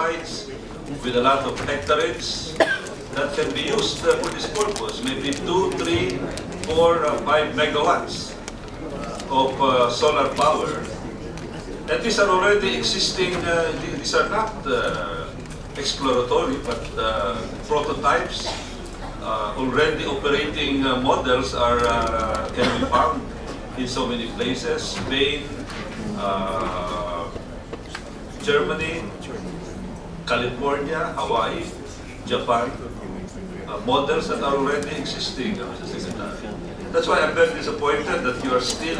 sites with a lot of hectareage that can be used for this purpose. Maybe 2, 3, 4, 5 megawatts of solar power. And these are already existing, these are not exploratory, but prototypes. Already operating models are can be found in so many places: Spain, Germany, California, Hawaii, Japan. Models that are already existing, Mr. Secretary. That's why I'm very disappointed that you are still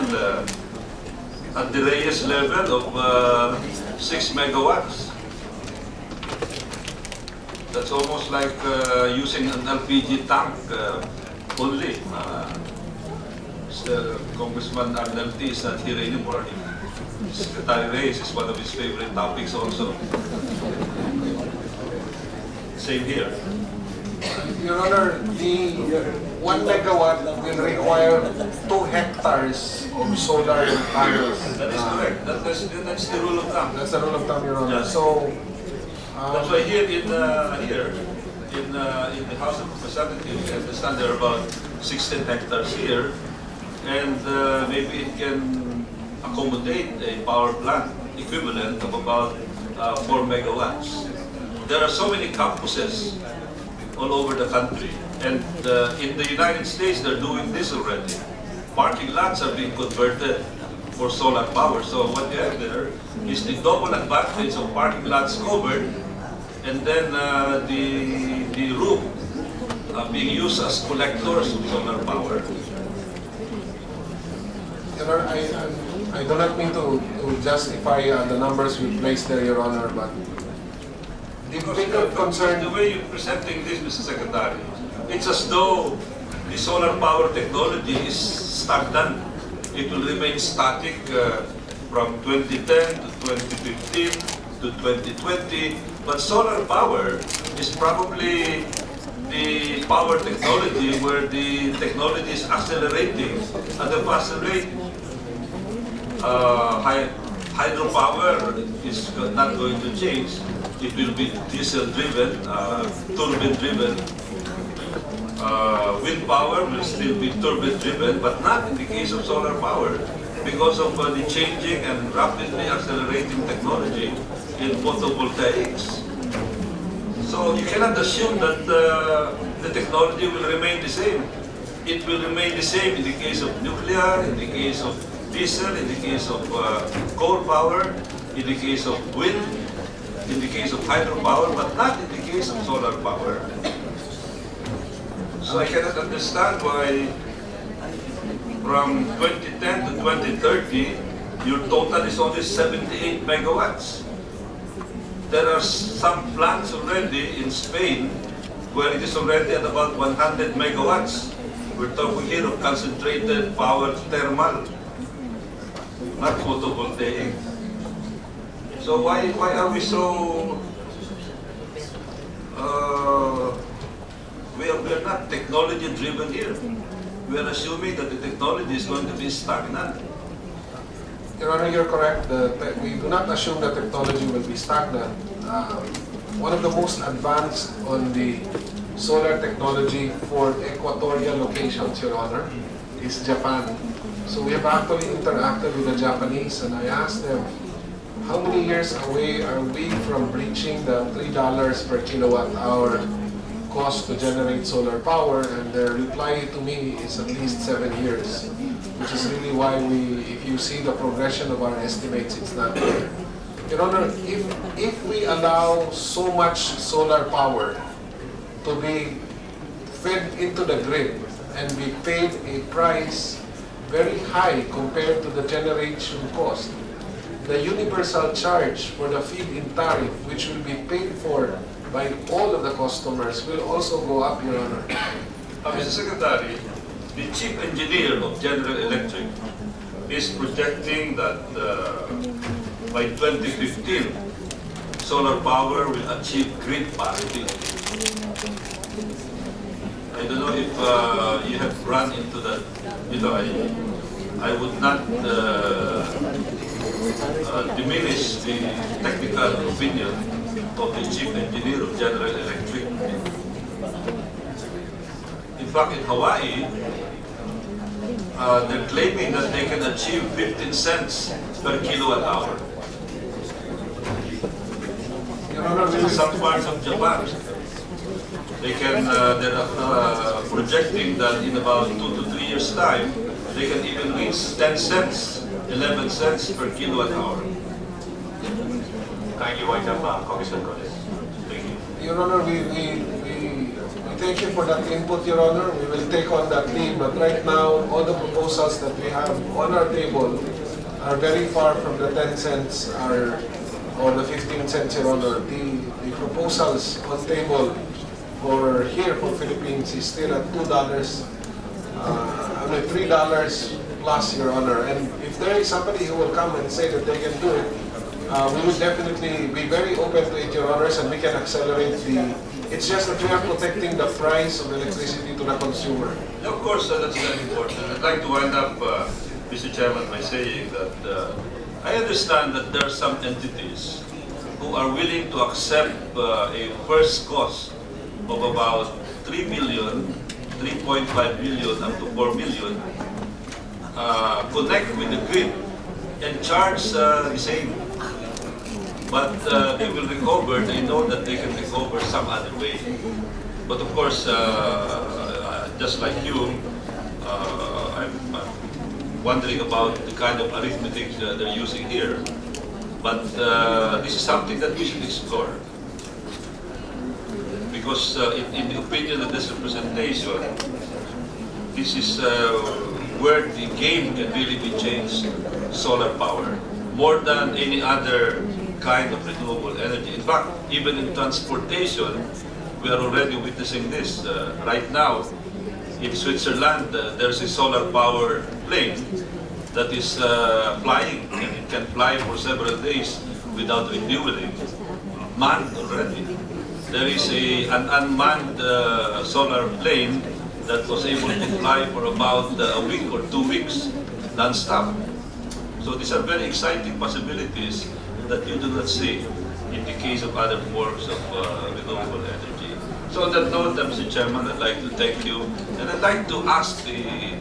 at the Reyes level of 6 megawatts. That's almost like using an LPG tank only. Congressman Arnelty is not here anymore. Secretary Reyes is one of his favorite topics also. Same here. Your Honor, the 1 megawatt will require 2 hectares of solar panels. That is correct. That's the rule of thumb. That's the rule of thumb, Your Honor. Yeah. So, that's why here in the House of Representatives, I understand there are about 16 hectares here, and maybe it can accommodate a power plant equivalent of about 4 megawatts. There are so many campuses all over the country, and in the United States they're doing this already. Parking lots are being converted for solar power. So what you have there is the double advantage of parking lots covered, and then the roof being used as collectors of solar power. Your Honor, I do not mean to justify the numbers we placed there, Your Honor, but the bigger concern... The way you're presenting this, Mr. Secretary, it's as though the solar power technology is stagnant. It will remain static from 2010 to 2015 to 2020, but solar power is probably the power technology where the technology is accelerating at a faster rate. Hydropower is not going to change. It will be diesel-driven, turbine-driven. Wind power will still be turbine-driven, but not in the case of solar power because of the changing and rapidly accelerating technology in photovoltaics. So you cannot assume that the technology will remain the same. It will remain the same in the case of nuclear, in the case of diesel, in the case of coal power, in the case of wind, in the case of hydropower, but not in the case of solar power. So I cannot understand why from 2010 to 2030, your total is only 78 megawatts. There are some plants already in Spain where it is already at about 100 megawatts. We're talking here of concentrated power thermal, not photovoltaic. So why are we so, we are not technology driven here. We are assuming that the technology is going to be stagnant. Your Honor, you're correct. We do not assume that technology will be stagnant. One of the most advanced on the solar technology for equatorial locations, Your Honor, is Japan. So we have actually interacted with the Japanese, and I asked them, how many years away are we from reaching the $3 per kilowatt hour cost to generate solar power? And their reply to me is at least 7 years, which is really why if you see the progression of our estimates, it's not there. Your Honor, if we allow so much solar power to be fed into the grid and be paid a price very high compared to the generation cost, the universal charge for the feed-in tariff, which will be paid for by all of the customers, will also go up, Your Honor. Mr. Secretary, the chief engineer of General Electric is projecting that by 2015, solar power will achieve grid parity. I don't know if you have run into that. You know, I would not diminish the technical opinion of the chief engineer of General Electric. In fact, in Hawaii, they're claiming that they can achieve 15 cents per kilowatt hour. Your Honor, In some parts of Japan, they're projecting that in about 2 to 3 years' time, they can even reach 10 cents, 11 cents per kilowatt hour. Kindly wind up, Congressman Golez. Thank you. Your Honor, we thank you for that input, Your Honor. We will take on that lead, but right now, all the proposals that we have on our table are very far from the 10 cents or the 15 cents, Your Honor. The proposals on table for here for Philippines is still at $2, $3 plus, Your Honor. And if there is somebody who will come and say that they can do it, we would definitely be very open to it, Your Honors, and we can accelerate it's just that we are protecting the price of electricity to the consumer. Of course, that's very important. I'd like to wind up, Mr. Chairman, by saying that I understand that there are some entities who are willing to accept a first cost of about 3 billion, 3.5 billion, up to 4 billion, connect with the grid and charge the same. But they will recover, they know that they can recover some other way. But of course, just like you, I'm wondering about the kind of arithmetic they're using here. But this is something that we should explore. Because in the opinion of this representation, this is where the game can really be changed, solar power, more than any other kind of renewable energy. In fact, even in transportation, we are already witnessing this. Right now, in Switzerland, there's a solar power plane that is flying, and it can fly for several days without refueling, manned already. There is an unmanned solar plane that was able to fly for about a week or 2 weeks, non-stop. So these are very exciting possibilities that you do not see in the case of other forms of renewable energy. So on that note, Mr. Chairman, I'd like to thank you, and I'd like to ask the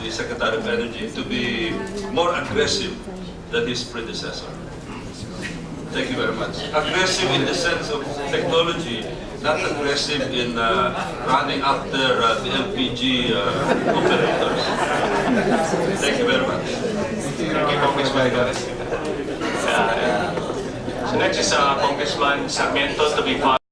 Secretary of Energy to be more aggressive than his predecessor. Thank you very much. Aggressive in the sense of technology, not aggressive in running after the LPG operators. Thank you very much. Thank you, Congressman Golez. So next is Congressman Sarmiento to be followed.